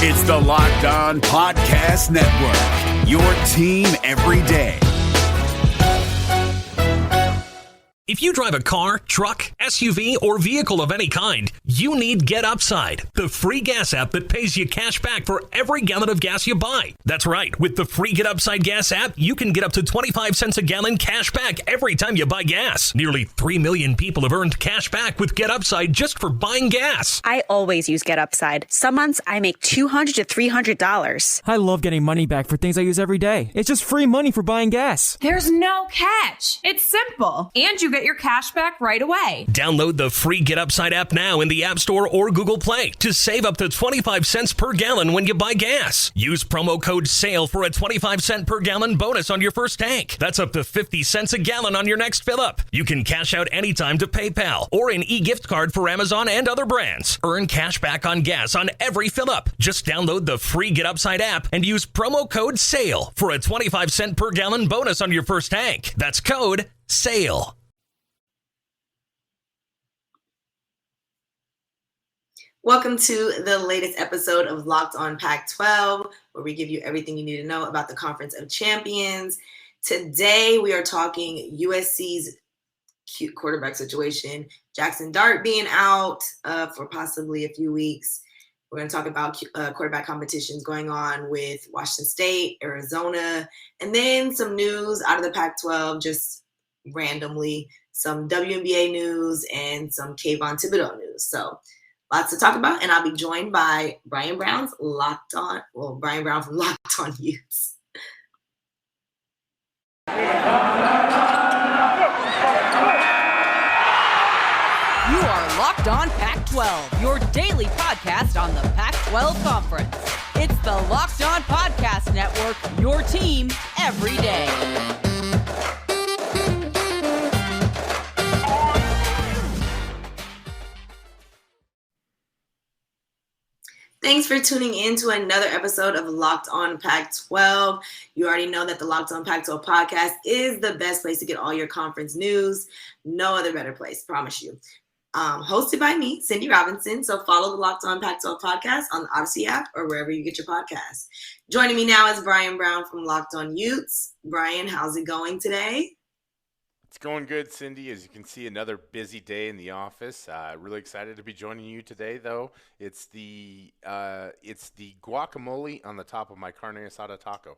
It's the Locked On Podcast Network, your team every day. If you drive a car, truck, SUV, or vehicle of any kind, you need Get Upside, the free gas app that pays you cash back for every gallon of gas you buy. That's right. With the free Get Upside gas app, you can get up to 25 cents a gallon cash back every time you buy gas. Nearly 3 million people have earned cash back with Get Upside just for buying gas. I always use Get Upside. Some months I make $200 to $300. I love getting money back for things I use every day. It's just free money for buying gas. There's no catch. It's simple. And you get your cash back right away. Download the free Get Upside app now in the App Store or Google Play to save up to 25 cents per gallon when you buy gas. Use promo code SALE for a 25 cent per gallon bonus on your first tank. That's up to 50 cents a gallon on your next fill up. You can cash out anytime to PayPal or an e-gift card for Amazon and other brands. Earn cash back on gas on every fill up. Just download the free Get Upside app and use promo code SALE for a 25 cent per gallon bonus on your first tank. That's code SALE. Welcome to the latest episode of Locked On Pac-12, where we give you everything you need to know about the Conference of Champions. Today, we are talking USC's cute quarterback situation, Jackson Dart being out for possibly a few weeks. We're going to talk about quarterback competitions going on with Washington State, Arizona, and then some news out of the Pac-12, just randomly, some WNBA news and some Kayvon Thibodeau news. So lots to talk about, and I'll be joined by Brian Brown from Locked On Utes. You are Locked On Pac-12, your daily podcast on the Pac-12 Conference. It's the Locked On Podcast Network, your team every day. Thanks for tuning in to another episode of Locked On Pac-12. You already know that the Locked On Pac-12 podcast is the best place to get all your conference news. No other better place, promise you. Hosted by me, Cindy Robinson. So follow the Locked On Pac-12 podcast on the Odyssey app or wherever you get your podcasts. Joining me now is Brian Brown from Locked On Utes. Brian, how's it going today? It's going good, Cindy. As you can see, another busy day in the office. Really excited to be joining you today, though. It's the guacamole on the top of my carne asada taco.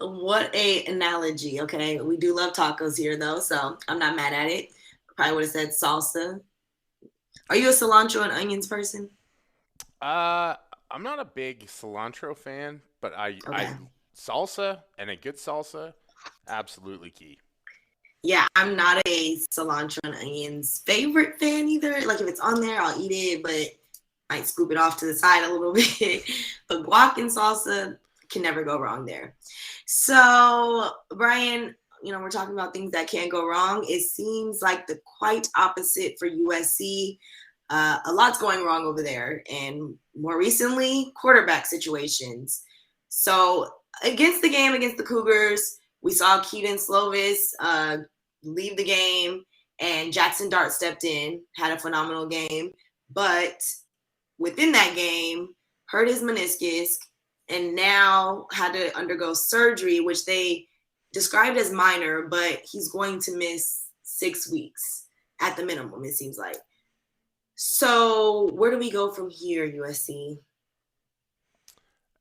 What a analogy, okay? We do love tacos here, though, so I'm not mad at it. Probably would have said salsa. Are you a cilantro and onions person? I'm not a big cilantro fan, but I salsa and a good salsa, absolutely key. Yeah, I'm not a cilantro and onions favorite fan either. Like, if it's on there, I'll eat it, but I might scoop it off to the side a little bit. But guac and salsa can never go wrong there. So, Brian, we're talking about things that can't go wrong. It seems like the quite opposite for USC. A lot's going wrong over there. And more recently, quarterback situations. So, against the Cougars, we saw Kedon Slovis leave the game, and Jackson Dart stepped in, had a phenomenal game. But within that game, hurt his meniscus, and now had to undergo surgery, which they described as minor, but he's going to miss 6 weeks at the minimum, it seems like. So where do we go from here, USC?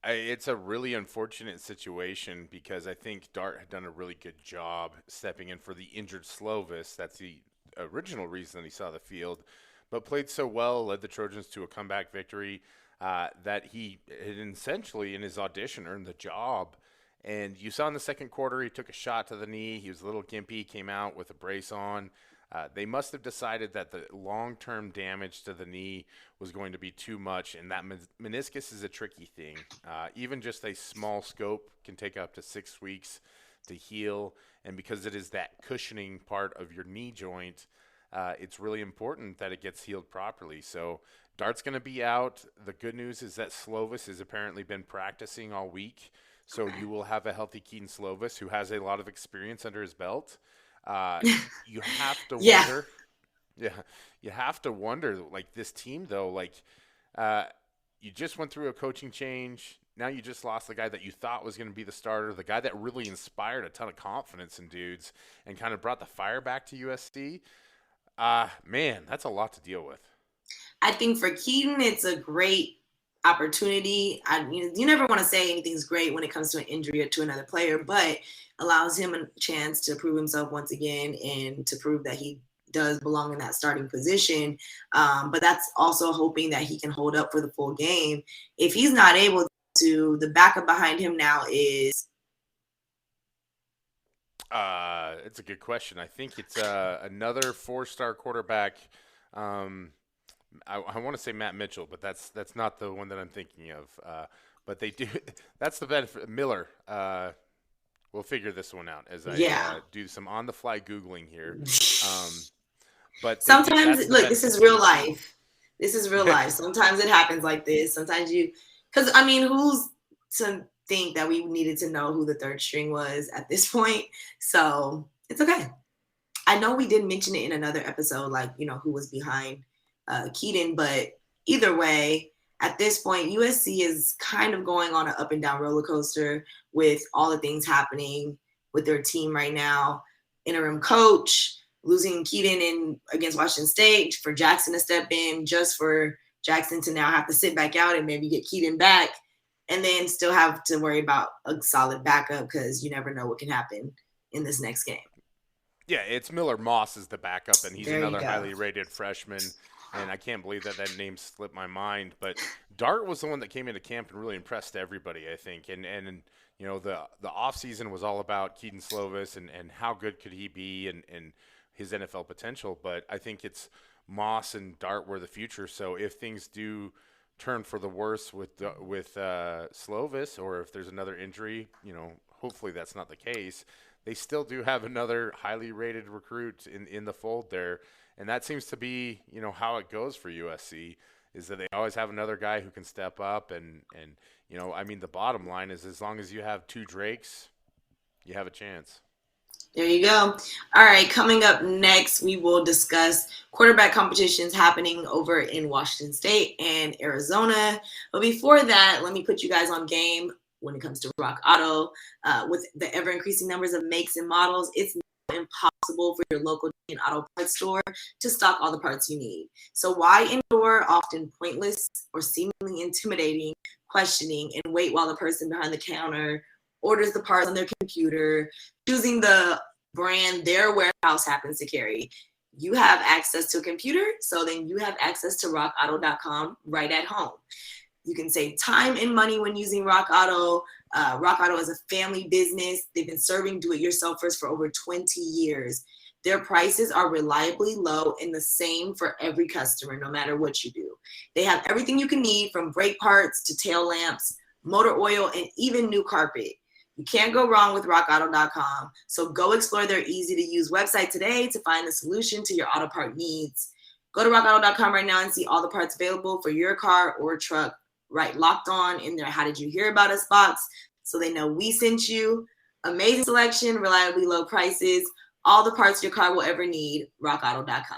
It's a really unfortunate situation because I think Dart had done a really good job stepping in for the injured Slovis. That's the original reason he saw the field, but played so well, led the Trojans to a comeback victory that he had essentially in his audition earned the job. And you saw in the second quarter, he took a shot to the knee. He was a little gimpy, came out with a brace on. They must have decided that the long-term damage to the knee was going to be too much, and that meniscus is a tricky thing. Even just a small scope can take up to 6 weeks to heal, and because it is that cushioning part of your knee joint, it's really important that it gets healed properly. So Dart's going to be out. The good news is that Slovis has apparently been practicing all week, so you will have a healthy Kedon Slovis who has a lot of experience under his belt. You have to wonder. Yeah, you have to wonder, like, this team, though, like, you just went through a coaching change. Now you just lost the guy that you thought was going to be the starter, the guy that really inspired a ton of confidence in dudes and kind of brought the fire back to USC. Man, that's a lot to deal with. I think for Keaton, it's a great opportunity. You never want to say anything's great when it comes to an injury or to another player, but allows him a chance to prove himself once again and to prove that he does belong in that starting position. But that's also hoping that he can hold up for the full game. If he's not able to, the backup behind him now is. It's a good question. I think it's another 4-star quarterback. I want to say Matt Mitchell, but that's not the one that I'm thinking of. But they do. That's the benefit. Miller. We'll figure this one out as I do some on-the-fly Googling here. But sometimes, look, this is real life. This is real life. Sometimes it happens like this. Sometimes because who's to think that we needed to know who the third string was at this point? So it's okay. I know we did mention it in another episode, who was behind Keaton, but either way, at this point, USC is kind of going on an up and down roller coaster with all the things happening with their team right now. Interim coach, losing Keaton against Washington State, for Jackson to step in, just for Jackson to now have to sit back out and maybe get Keaton back, and then still have to worry about a solid backup because you never know what can happen in this next game. Yeah, it's Miller Moss is the backup, and he's another highly rated freshman. And I can't believe that name slipped my mind. But Dart was the one that came into camp and really impressed everybody, I think. And the offseason was all about Keaton Slovis and how good could he be and his NFL potential. But I think it's Moss and Dart were the future. So if things do turn for the worse with Slovis, or if there's another injury, hopefully that's not the case, they still do have another highly rated recruit in the fold there. And that seems to be, how it goes for USC, is that they always have another guy who can step up. And the bottom line is, as long as you have 2 Drakes, you have a chance. There you go. All right, coming up next, we will discuss quarterback competitions happening over in Washington State and Arizona. But before that, let me put you guys on game when it comes to Rock Auto. With the ever-increasing numbers of makes and models, it's impossible for your local auto parts store to stock all the parts you need. So why endure often pointless or seemingly intimidating questioning and wait while the person behind the counter orders the parts on their computer, choosing the brand their warehouse happens to carry? You have access to a computer, so then you have access to rockauto.com right at home. You can save time and money when using Rock Auto. Rock Auto is a family business. They've been serving do-it-yourselfers for over 20 years. Their prices are reliably low and the same for every customer, no matter what you do. They have everything you can need, from brake parts to tail lamps, motor oil, and even new carpet. You can't go wrong with rockauto.com. So go explore their easy-to-use website today to find the solution to your auto part needs. Go to rockauto.com right now and see all the parts available for your car or truck. Right, Locked On in their How Did You Hear About Us box, so they know we sent you. Amazing selection, reliably low prices, all the parts your car will ever need. rockauto.com.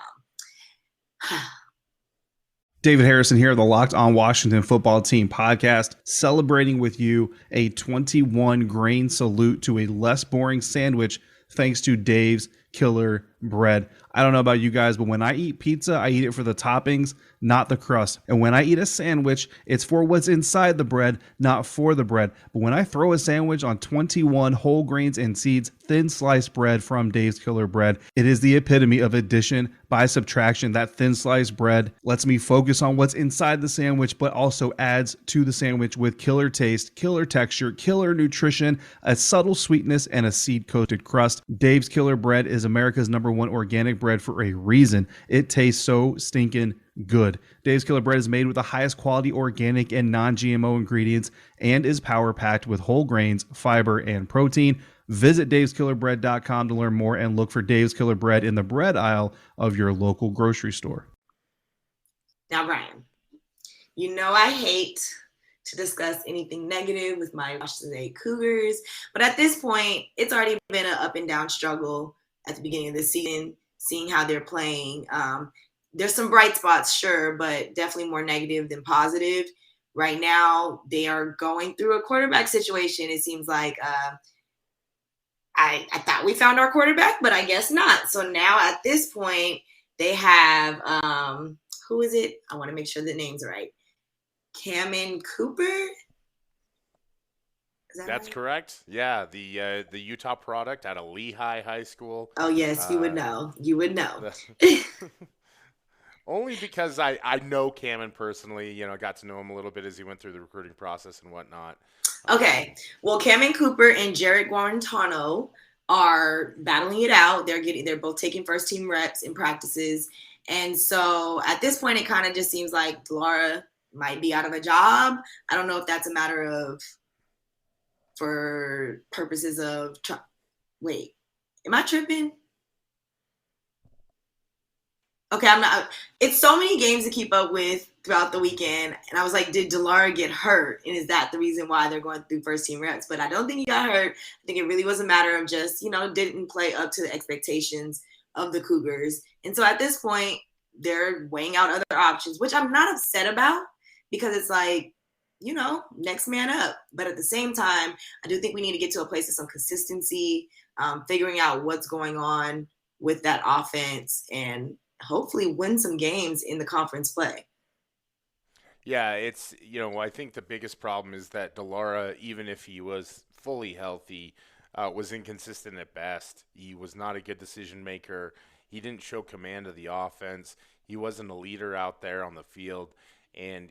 David Harrison here, the Locked On Washington Football Team podcast, celebrating with you a 21 grain salute to a less boring sandwich thanks to Dave's Killer Bread. I don't know about you guys, but when I eat pizza, I eat it for the toppings, not the crust. And when I eat a sandwich, it's for what's inside the bread, not for the bread. But when I throw a sandwich on 21 whole grains and seeds, thin sliced bread from Dave's Killer Bread, it is the epitome of addition by subtraction. That thin sliced bread lets me focus on what's inside the sandwich, but also adds to the sandwich with killer taste, killer texture, killer nutrition, a subtle sweetness, and a seed-coated crust. Dave's Killer Bread is America's #1 organic bread for a reason. It tastes so stinking good. Dave's Killer Bread is made with the highest quality organic and non-GMO ingredients and is power-packed with whole grains, fiber, and protein. Visit daveskillerbread.com to learn more and look for Dave's Killer Bread in the bread aisle of your local grocery store. Now, Brian, I hate to discuss anything negative with my Washington State Cougars, but at this point, it's already been an up and down struggle at the beginning of the season, seeing how they're playing. There's some bright spots, sure, but definitely more negative than positive. right now they are going through a quarterback situation. It seems like I thought we found our quarterback, but I guess not. So now at this point, they have who is it? I want to make sure the name's right. Cameron Cooper. That's right? correct. Yeah, the Utah product out of Lehigh High School. Oh yes, you would know. You would know. Only because I know Cameron personally, got to know him a little bit as he went through the recruiting process and whatnot. Okay. Well, Cameron Cooper and Jared Guarantano are battling it out. They're both taking first team reps in practices. And so at this point, it kind of just seems like Laura might be out of a job. I don't know if that's a matter of for purposes of wait, am I tripping? Okay, I'm not. It's so many games to keep up with throughout the weekend. And I was like, did Delara get hurt? And is that the reason why they're going through first team reps? But I don't think he got hurt. I think it really was a matter of just, didn't play up to the expectations of the Cougars. And so at this point, they're weighing out other options, which I'm not upset about because it's like, next man up. But at the same time, I do think we need to get to a place of some consistency, figuring out what's going on with that offense and hopefully win some games in the conference play. Yeah, it's, I think the biggest problem is that Delara, even if he was fully healthy, was inconsistent at best. He was not a good decision maker. He didn't show command of the offense. He wasn't a leader out there on the field. And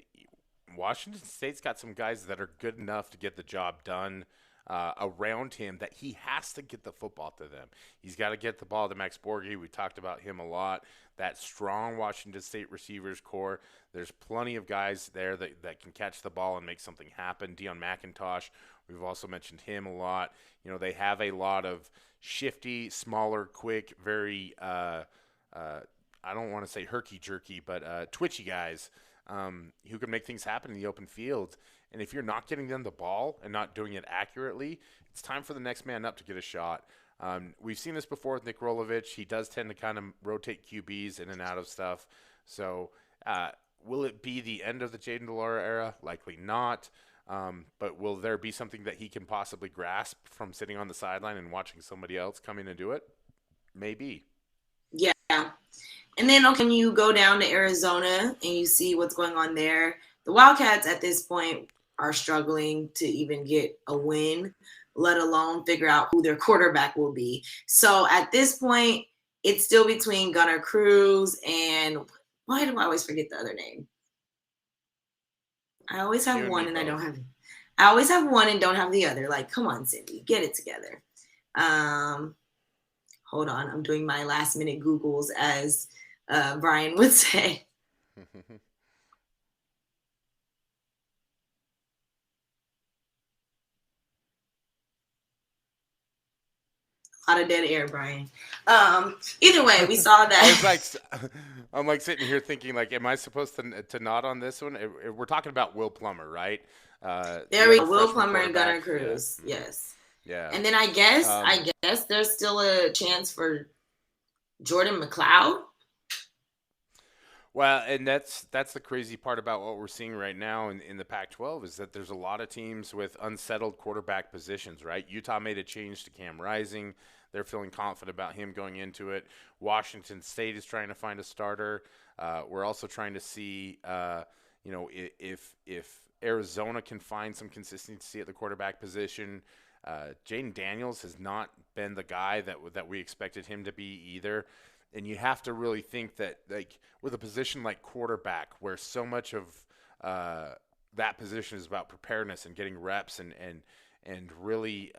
Washington State's got some guys that are good enough to get the job done around him that he has to get the football to them. He's got to get the ball to Max Borghi. We talked about him a lot. That strong Washington State receivers core. There's plenty of guys there that can catch the ball and make something happen. Deion McIntosh, we've also mentioned him a lot. They have a lot of shifty, smaller, quick, very, I don't want to say herky-jerky, but twitchy guys who can make things happen in the open field. And if you're not getting them the ball and not doing it accurately, it's time for the next man up to get a shot. We've seen this before with Nick Rolovich. He does tend to kind of rotate QBs in and out of stuff. So will it be the end of the Jaden Delara era? Likely not. But will there be something that he can possibly grasp from sitting on the sideline and watching somebody else come in and do it? Maybe. Yeah. And then when you go down to Arizona and you see what's going on there, the Wildcats at this point are struggling to even get a win, let alone figure out who their quarterback will be. So at this point, it's still between Gunnar Cruz and why do I always forget the other name? I always have one and I don't have it. I always have one and don't have the other. Like, come on, Cindy, get it together. Hold on. I'm doing my last minute Googles as Brian would say. A lot of dead air, Brian. Either way, we saw that. I'm like sitting here thinking, like, am I supposed to nod on this one? We're talking about Will Plummer, right? There we go. Will Plummer and Gunnar Cruz. Yeah. Yes. Yeah. And then I guess there's still a chance for Jordan McLeod. Well, and that's the crazy part about what we're seeing right now in the Pac-12 is that there's a lot of teams with unsettled quarterback positions, right? Utah made a change to Cam Rising. They're feeling confident about him going into it. Washington State is trying to find a starter. We're also trying to see, if Arizona can find some consistency at the quarterback position. Jaden Daniels has not been the guy that we expected him to be either. And you have to really think that, like, with a position like quarterback, where so much of that position is about preparedness and getting reps and really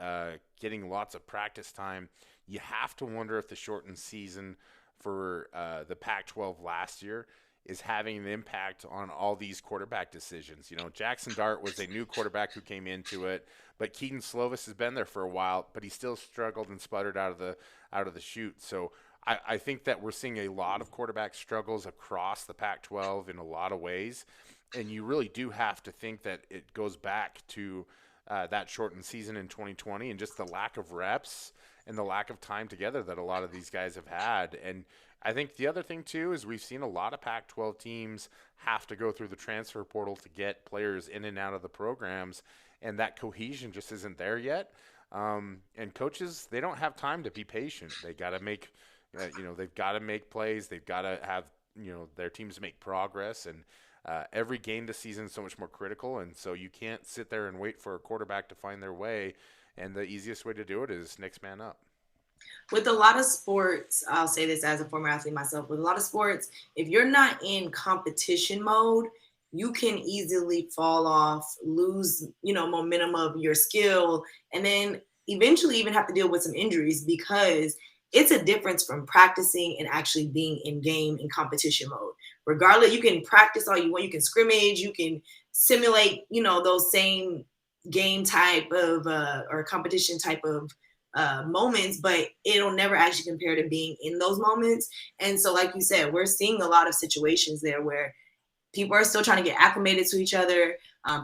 getting lots of practice time, you have to wonder if the shortened season for the Pac-12 last year is having an impact on all these quarterback decisions. Jackson Dart was a new quarterback who came into it, but Keaton Slovis has been there for a while, but he still struggled and sputtered out of the chute. So I think that we're seeing a lot of quarterback struggles across the Pac-12 in a lot of ways, and you really do have to think that it goes back to that shortened season in 2020 and just the lack of reps and the lack of time together that a lot of these guys have had. And I think the other thing, too, is we've seen a lot of Pac-12 teams have to go through the transfer portal to get players in and out of the programs, and that cohesion just isn't there yet. And coaches, they don't have time to be patient. They got to make, they've got to make plays. They've got to have, their teams make progress. And every game this season is so much more critical, and so you can't sit there and wait for a quarterback to find their way. And the easiest way to do it is next man up. With a lot of sports, I'll say this as a former athlete myself, with a lot of sports, if you're not in competition mode, you can easily fall off, lose, momentum of your skill, and then eventually even have to deal with some injuries, because it's a difference from practicing and actually being in game in competition mode. Regardless, you can practice all you want, you can scrimmage, you can simulate, those same game type of or competition type of moments, but it'll never actually compare to being in those moments. And so, like you said, we're seeing a lot of situations there where people are still trying to get acclimated to each other.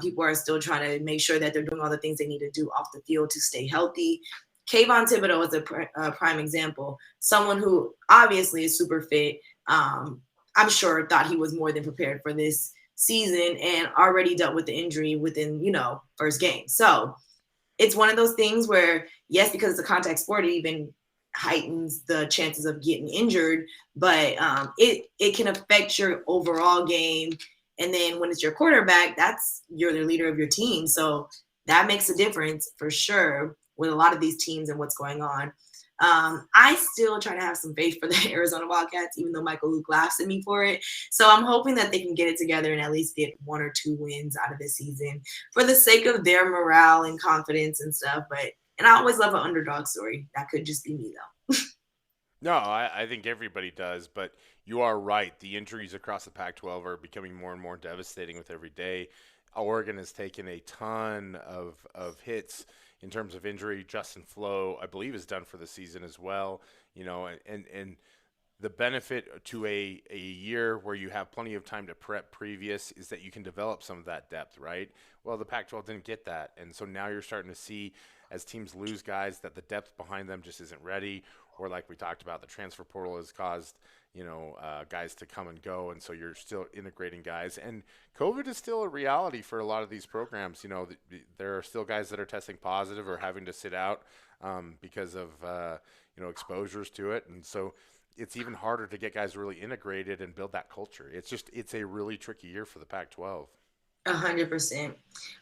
People are still trying to make sure that they're doing all the things they need to do off the field to stay healthy. Kayvon Thibodeau is a prime example. Someone who obviously is super fit. I'm sure thought he was more than prepared for this season and already dealt with the injury within, first game. So it's one of those things where, yes, because it's a contact sport, it even heightens the chances of getting injured, but it can affect your overall game. And then when it's your quarterback, you're the leader of your team. So that makes a difference for sure with a lot of these teams and what's going on. I still try to have some faith for the Arizona Wildcats, even though Michael Luke laughs at me for it. So I'm hoping that they can get it together and at least get 1 or 2 wins out of this season for the sake of their morale and confidence and stuff. And I always love an underdog story. That could just be me, though. No, I think everybody does, but you are right. The injuries across the Pac-12 are becoming more and more devastating with every day. Oregon has taken a ton of hits in terms of injury. Justin Flo, I believe, is done for the season as well. And the benefit to a year where you have plenty of time to prep previous is that you can develop some of that depth, right? Well, the Pac-12 didn't get that, and so now you're starting to see, as teams lose guys, that the depth behind them just isn't ready, or like we talked about, the transfer portal has caused guys to come and go, and so you're still integrating guys. And COVID is still a reality for a lot of these programs. There are still guys that are testing positive or having to sit out because of exposures to it, and so it's even harder to get guys really integrated and build that culture. It's a really tricky year for the Pac-12. 100%.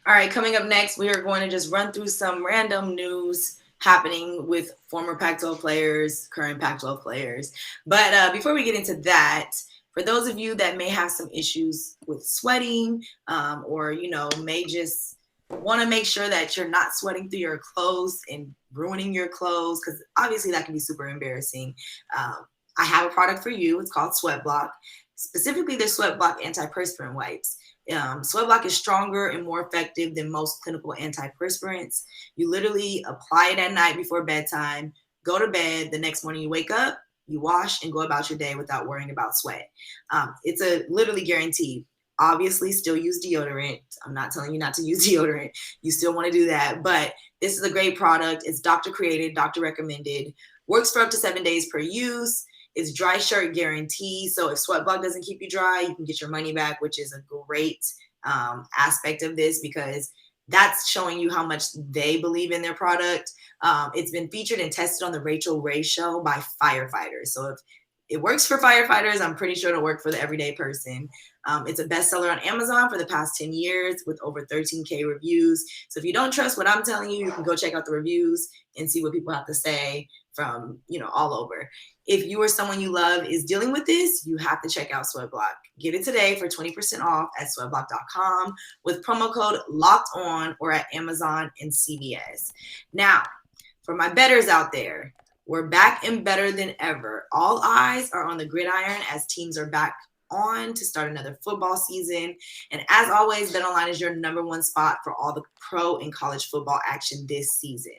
All right, coming up next, we are going to just run through some random news happening with former Pac-12 players, current Pac-12 players. But before we get into that, for those of you that may have some issues with sweating or, may just want to make sure that you're not sweating through your clothes and ruining your clothes, because obviously that can be super embarrassing. I have a product for you. It's called Sweat Block. Specifically, the Sweat Block antiperspirant wipes. Sweat Block is stronger and more effective than most clinical antiperspirants. You literally apply it at night before bedtime, go to bed. The next morning you wake up, you wash, and go about your day without worrying about sweat. It's literally guaranteed. Obviously, still use deodorant. I'm not telling you not to use deodorant. You still want to do that. But this is a great product. It's doctor created, doctor recommended. Works for up to 7 days per use. It's dry shirt guarantee. So if Sweat Block doesn't keep you dry, you can get your money back, which is a great aspect of this, because that's showing you how much they believe in their product. It's been featured and tested on the Rachel Ray Show by firefighters. So if it works for firefighters, I'm pretty sure it'll work for the everyday person. It's a bestseller on Amazon for the past 10 years with over 13K reviews. So if you don't trust what I'm telling you, you can go check out the reviews and see what people have to say from, all over. If you or someone you love is dealing with this, you have to check out Sweat Block. Get it today for 20% off at sweatblock.com with promo code LOCKEDON or at Amazon and CVS. Now, for my bettors out there, we're back and better than ever. All eyes are on the gridiron as teams are back on to start another football season. And as always, BetOnline is your number one spot for all the pro and college football action this season.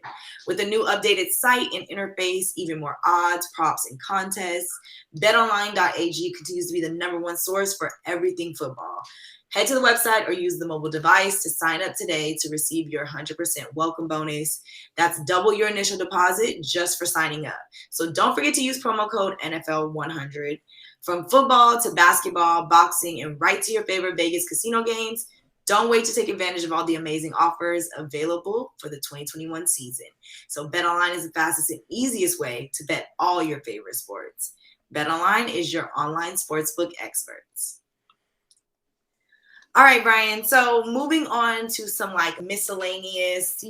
With a new updated site and interface, even more odds, props, and contests, betonline.ag continues to be the number one source for everything football. Head to the website or use the mobile device to sign up today to receive your 100% welcome bonus. That's double your initial deposit just for signing up. So don't forget to use promo code NFL100. From football to basketball, boxing, and right to your favorite Vegas casino games, don't wait to take advantage of all the amazing offers available for the 2021 season. So BetOnline is the fastest and easiest way to bet all your favorite sports. BetOnline is your online sportsbook experts. All right, Brian. So moving on to some like miscellaneous,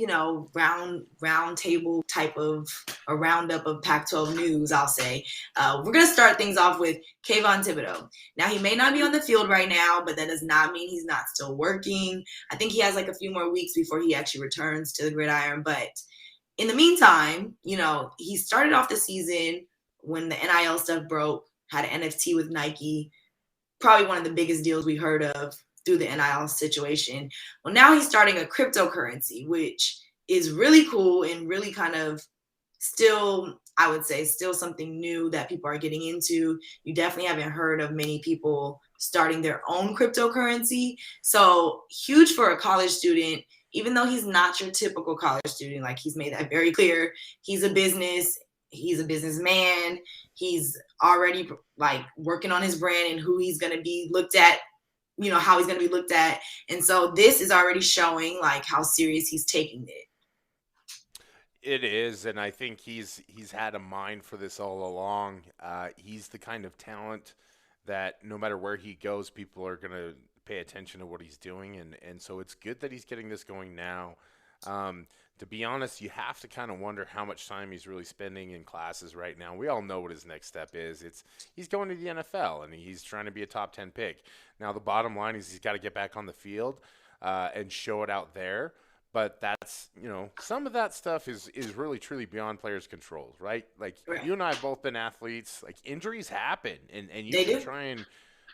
round table type of a roundup of Pac-12 news, I'll say. We're going to start things off with Kayvon Thibodeau. Now, he may not be on the field right now, but that does not mean he's not still working. I think he has like a few more weeks before he actually returns to the gridiron. But in the meantime, he started off the season when the NIL stuff broke, had an NFT with Nike, probably one of the biggest deals we heard of through the NIL situation. Well, now he's starting a cryptocurrency, which is really cool and really kind of still, I would say, still something new that people are getting into. You definitely haven't heard of many people starting their own cryptocurrency. So huge for a college student, even though he's not your typical college student. Like, he's made that very clear. He's a businessman. He's already like working on his brand and who he's going to be looked at, how he's going to be looked at. And so this is already showing like how serious he's taking it. It is, and I think he's had a mind for this all along. He's the kind of talent that no matter where he goes, people are going to pay attention to what he's doing, and so it's good that he's getting this going now. To be honest, you have to kind of wonder how much time he's really spending in classes right now. We all know what his next step is. He's going to the NFL, and he's trying to be a top 10 pick. Now, the bottom line is he's got to get back on the field and show it out there. But that's, some of that stuff is really, truly beyond players' controls, right? Like, you and I have both been athletes. Like, injuries happen, and you should try and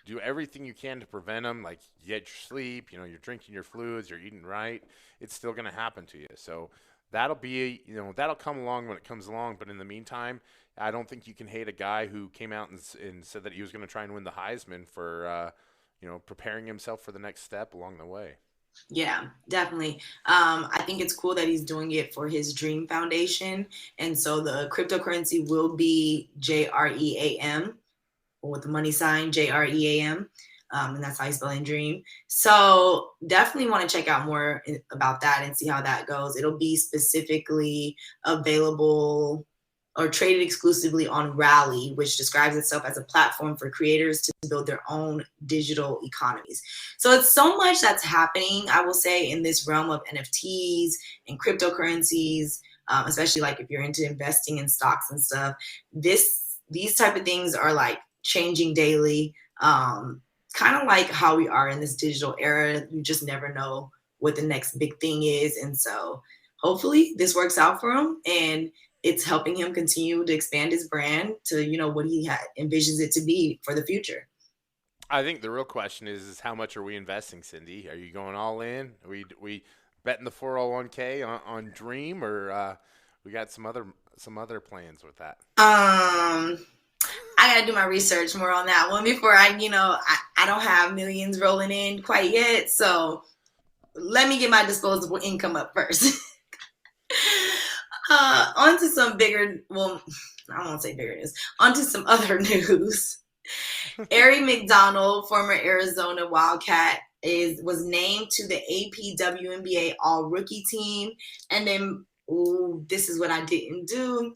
do everything you can to prevent them. Like, you get your sleep, you're drinking your fluids, you're eating right. It's still going to happen to you. So that'll be, that'll come along when it comes along. But in the meantime, I don't think you can hate a guy who came out and said that he was going to try and win the Heisman for, preparing himself for the next step along the way. Yeah, definitely. I think it's cool that he's doing it for his Dream Foundation. And so the cryptocurrency will be JREAM, with the money sign, JREAM. And that's how you spell in Dream. So definitely want to check out more about that and see how that goes. It'll be specifically available or traded exclusively on Rally, which describes itself as a platform for creators to build their own digital economies. So it's so much that's happening, I will say, in this realm of NFTs and cryptocurrencies, especially like if you're into investing in stocks and stuff. These type of things are like changing daily, kind of like how we are in this digital era. You just never know what the next big thing is. And so hopefully this works out for him, and it's helping him continue to expand his brand to, what he envisions it to be for the future. I think the real question is how much are we investing, Cindy? Are you going all in? Are we betting the 401k on Dream, or we got some other plans with that? I gotta do my research more on that one before I don't have millions rolling in quite yet. So let me get my disposable income up first. On to some bigger, well, I won't say bigger news, on to some other news. Ari McDonald, former Arizona Wildcat, was named to the AP WNBA All-Rookie team. And then, this is what I didn't do.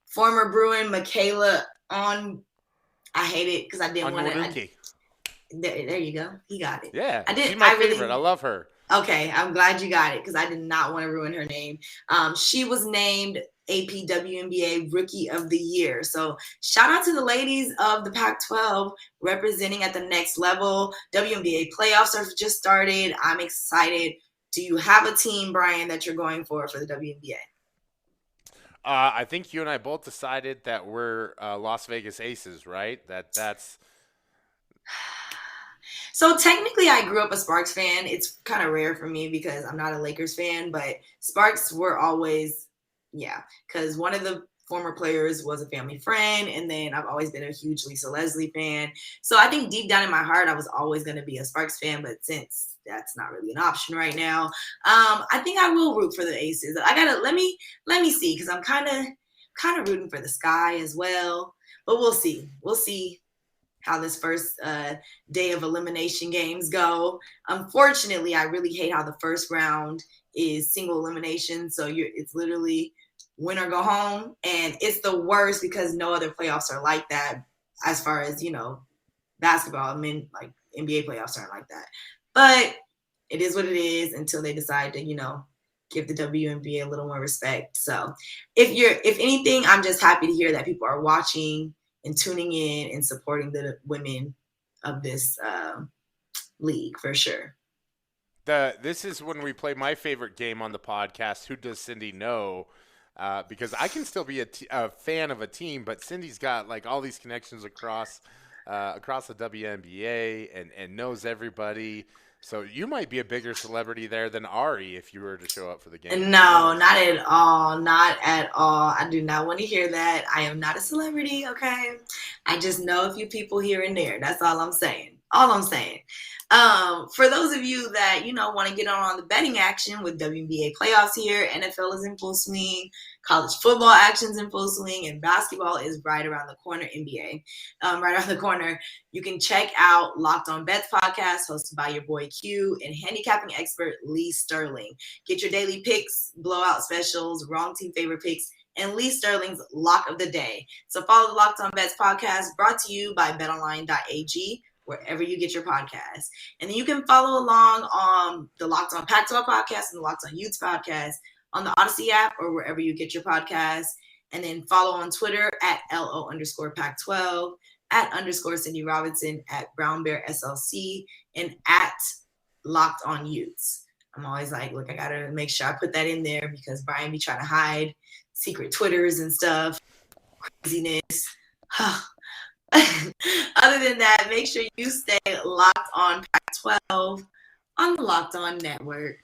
Former Bruin Michaela I hate it because I didn't want to. There you go. He got it. Yeah, she's my favorite. I love her. Okay, I'm glad you got it because I did not want to ruin her name. She was named AP WNBA Rookie of the Year. So shout out to the ladies of the Pac-12 representing at the next level. WNBA playoffs have just started. I'm excited. Do you have a team, Brian, that you're going for the WNBA? I think you and I both decided that we're Las Vegas Aces, right? That's. So technically I grew up a Sparks fan. It's kind of rare for me because I'm not a Lakers fan, but Sparks were always, because one of the former players was a family friend, and then I've always been a huge Lisa Leslie fan. So I think deep down in my heart, I was always going to be a Sparks fan, but since that's not really an option right now, I think I will root for the Aces. I gotta let me see, because I'm kind of rooting for the Sky as well, but we'll see. We'll see how this first day of elimination games go. Unfortunately, I really hate how the first round is single elimination, so it's literally win or go home, and it's the worst because no other playoffs are like that. As far as basketball, I mean, like NBA playoffs aren't like that. But it is what it is until they decide to give the WNBA a little more respect. So if anything, I'm just happy to hear that people are watching and tuning in and supporting the women of this league for sure. This is when we play my favorite game on the podcast, Who Does Cindy Know? Because I can still be a fan of a team, but Cindy's got like all these connections across the WNBA and knows everybody. So you might be a bigger celebrity there than Ari if you were to show up for the game. No, not at all. Not at all. I do not want to hear that. I am not a celebrity, okay? I just know a few people here and there. That's all I'm saying. For those of you that, want to get on the betting action with WNBA playoffs here, NFL is in full swing, college football action's in full swing, and basketball is right around the corner, NBA, right around the corner. You can check out Locked On Bets podcast hosted by your boy Q and handicapping expert Lee Sterling. Get your daily picks, blowout specials, wrong team favorite picks, and Lee Sterling's lock of the day. So follow the Locked On Bets podcast, brought to you by betonline.ag, wherever you get your podcasts. And then you can follow along on the Locked On Pac-12 podcast and the Locked On Utes podcast on the Odyssey app or wherever you get your podcasts. And then follow on Twitter at @LO_Pac12, @_ Cindy Robinson, @BrownBearSLC, and @Locked On Utes. I'm always like, look, I got to make sure I put that in there because Brian be trying to hide secret Twitters and stuff. Craziness. Other than that, make sure you stay locked on Pac-12 on the Locked On Network.